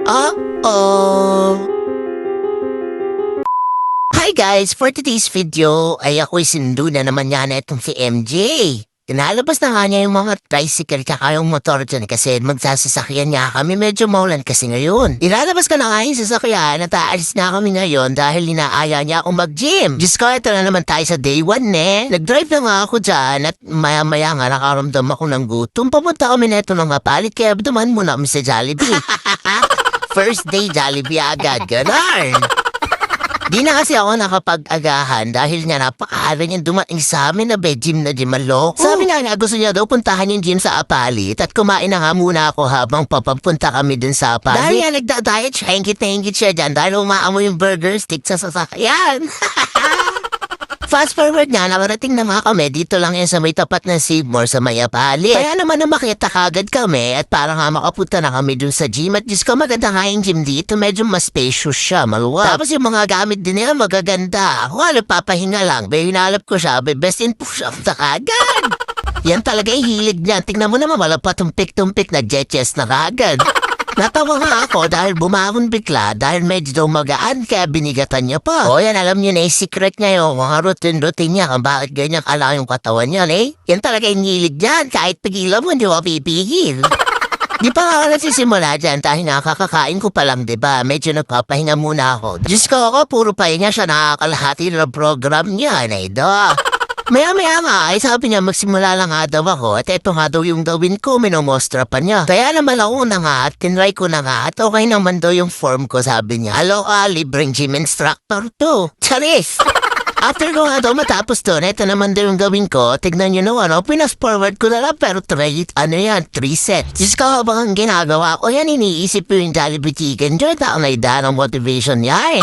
Uh-oh. Hi guys! For today's video ay ako'y sinundo na naman niya na itong si MJ. Tinalabas na nga niya yung mga tricycle tsaka yung motor dyan kasi magsasasakyan niya kami, medyo maulan kasi ngayon. Ilalabas ka na nga yung sasakyan at aalis na kami ngayon dahil inaaya niya akong mag-gym. Diyos ko, ito na naman tayo sa day 1 Nag-drive na nga ako dyan at maya-maya nga nakaramdam ako ng gutom. Papunta kami na ito ng mapalit kaya duman muna kami sa Jollibee. First day Jollibee agad, ganon. Di na kasi ako nakapag-agahan dahil nga napakahara niya dumating sa amin na gym na gym maloko. Sabi nga gusto niya daw puntahan yung gym sa Apalit at kumain na nga muna ako habang papapunta kami dun sa Apalit. Dahil nga nagda-diet siya, hingit siya dyan dahil umaamoy yung burger stick sa sasakyan. Fast forward nga, nakarating na nga kami, dito lang yan sa may tapat ng Save More sa may Apalit. Kaya naman na makita kagad kami at parang nga makapunta na kami dun sa gym at Diyos ko maganda nga yung gym dito, medyo mas spacious siya, maluwag. Tapos yung mga gamit din nila magaganda. Ako papahinga lang, hinalap ko siya, best in push-up na kagad. Yan talaga yung hilig niya, tingnan mo naman wala pa tumpik-tumpik na jet-chest na kagad. Natawa nga ako dahil bumangon bigla dahil medyo daw magaan kaya binigatan niya pa. O yan, alam niyo na yung secret niya yung mga routine niya kung bakit ganyan kalaki yung katawan niya, Yan talaga yung hilig niyan, kahit pigilan mo hindi ko pipigil. Di pa nga nagsisimula dyan dahil nakakakain ko pa lang, diba? Medyo nagpapahinga muna ako. Diyos ko ako, puro pahinga siya, nakakalahati ng program niya, Maya-maya nga ay sabi niya magsimula lang nga daw ako at eto nga daw yung gawin ko, minomostra pa niya. Kaya naman ako na nga at tinry ko na nga at okay naman daw yung form ko, sabi niya. Hello, libreng gym instructor to. Charis! After ko nga daw matapos doon, eto naman daw yung gawin ko. Tignan nyo na pinas-forward ko na lang pero 3 sets. Diyos ko habang ang ginagawa ko yan, iniisip ko yung Jollibee Chicken Joy. Taonay ng motivation niya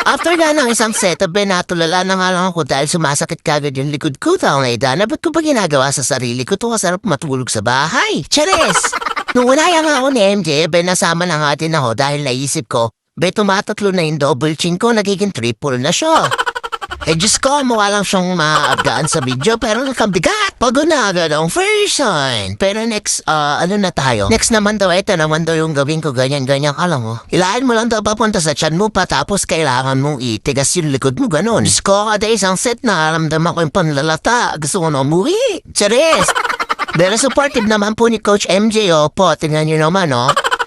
After nga ng isang setup, natulala na nga lang ako dahil sumasakit kagad yung likod ko. Taonay na ba't ko pa ginagawa sa sarili ko? Ito kasarap matulog sa bahay. Charis! Nung unaya nga ako ni MJ, nasama na nga din ako dahil naisip ko, tumatatlo na yung double chin ko, nagiging triple na siya. Diyos ko, mukha lang siyang maabgaan sa video pero nakabigat. Pagod na agad ang version. Pero next, ano na tayo? Next naman daw, ito naman daw yung gawin ko ganyan-ganyan. Alam mo, ilahan mo lang daw papunta sa tiyan mo pa tapos kailangan mong itigas yung likod mo ganon. Diyos ko, kada isang set na alamdaman ko yung panlalata. Gusto ko na umuwi. Charis! Pero supportive naman po ni Coach MJ, po. Tingnan nyo naman,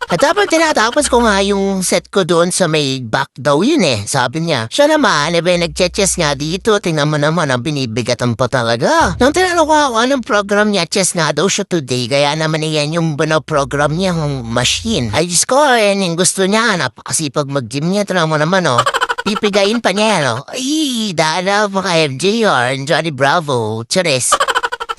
At dapat tinatapos ko nga yung set ko doon sa may back daw yun sabi niya. Siya naman, nag-chess nga dito, tingnan mo naman ang binibigatan pa talaga. Nung tinanong ko ako anong program niya, chess nga daw siya today, kaya naman yan yung program niya, yung machine. Ay, Diyos ko, yan yung gusto niya, napakasipag mag-gym niya, tingnan mo naman, pipigayin pa niya, Ay, dala mga MJR, Johnny Bravo, Charis.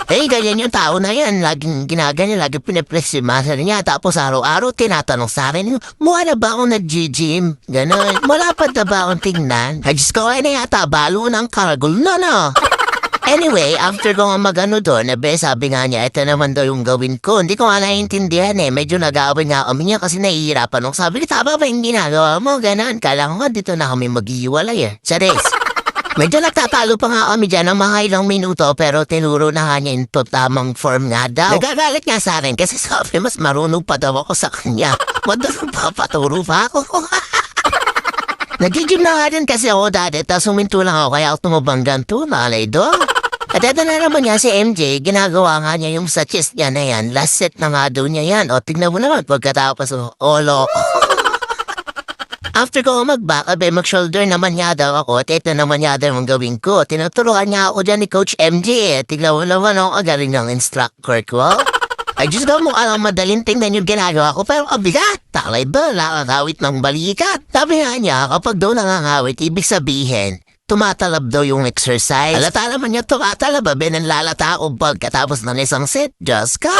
Ganyan yung tao na yan. Laging ginaganyan, laging pinipress yung muscle niya. Tapos araw-araw tinatanong sa akin, mukha na ba akong nag-gym? Ganon. Malapad na ba akong tingnan? Ay, Diyos ko, na yata, balo ng karagol na. Anyway, after ko nga mag-ano doon, sabi nga niya, ito naman daw yung gawin ko. Hindi ko nga naiintindihan Medyo nag-aaway nga kami niya kasi nahihirapan. Sabi ko, tama ba yung ginagawa mo? Ganon. Kala ko nga dito na kami mag-iwalay Charis. Medyo nagtatalo pa nga kami dyan ng mga ilang minuto pero tinuro na nga niya yung tamang form nga daw. Nagagalit nga sa akin kasi sabi mas marunong pa daw ako sa kanya. Madunong papaturo pa ako. Nag-gym na nga din kasi ako dati tapos huminto lang ako kaya ako tumabanggan to, malay do. At ito na naman niya si MJ, ginagawa nga niya yung sa chest niya na yan. Last set na nga daw niya yan. O tignan mo naman pagkatapos olo. After ko mag-back, mag-shoulder naman niya daw ako at ito naman niya daw ang gawin ko. Tinuturuan niya ako dyan ni Coach MJ. Tignan mo naman ang galing ng instructor ko. Ay, Diyos ko, mukha lang madaling tingnan yung ginagawa ko pero kabigat. Talay ba, nakakawit ng balikat. Sabi nga niya, kapag daw nakakawit, ibig sabihin, tumatalab daw yung exercise. Alata naman niya tumatalab, nanlalata ako pagkatapos ng isang set. Diyos ka!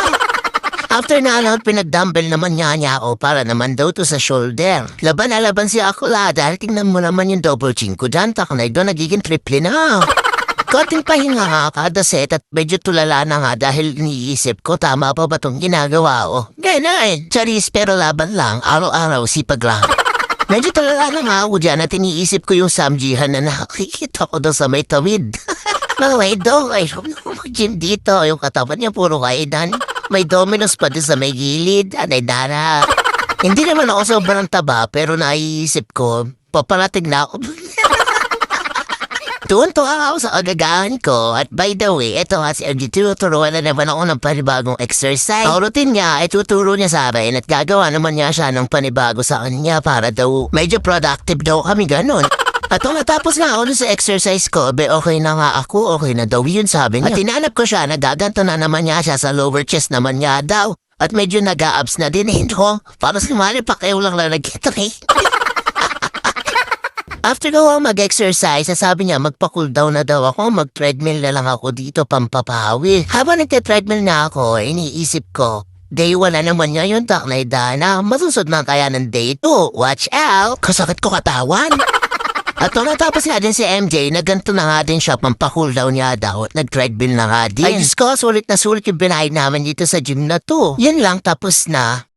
After na pinag-dumbbell naman niya ako para naman daw to sa shoulder. Laban na laban siya ako dahil tingnan mo naman yung double chin ko dyan. Taknay doon nagiging triple na. Konting pahinga nga kada set at medyo tulala na nga dahil iniisip ko tama pa ba itong ginagawa ko. Ganun, Charis pero laban lang, araw-araw sipag lang. Medyo tulala na nga ako dyan at iniisip ko yung samjihan na nakikita ko doon sa may tawid. Mga daw, ay mag-gym dito. Yung katawan niya puro kainan. May Domino's pa din sa may gilid. Anay dara. Hindi naman ako sobrang taba, pero naiisip ko, paparating na ako. Tuwan-tuwa ako sa agagaan ko. At by the way, ito nga si MJ, tuturuan na naman ako ng panibagong exercise. Ang routine niya ay tuturo niya sa akin at gagawa naman niya siya ng panibago sa kanya para daw medyo productive daw kami ganun. At nung natapos nga ako dun sa exercise ko, okay na nga ako, okay na daw yun sabi niya. At tinanap ko siya, nagaganto na naman niya siya sa lower chest naman niya daw. At medyo nag-a-abs na din ko. Para sumali pa kayo lang nag-getray. After ko mag-exercise, sabi niya magpa-cool down na daw ako, mag-treadmill na lang ako dito pampapawi. Habang nagte-treadmill na ako, iniisip ko, day 1 na naman niya yung taknay dana, masusod na kaya ng day 2. Watch out! Kasakit ko katawan! At nung natapos nga din si MJ, nagganto na nga din siya, pampacool down niya daw at nag-treadmill na nga din. Ay Diyos ko, sulit na sulit yung binayad namin dito sa gym na to. Yan lang, tapos na.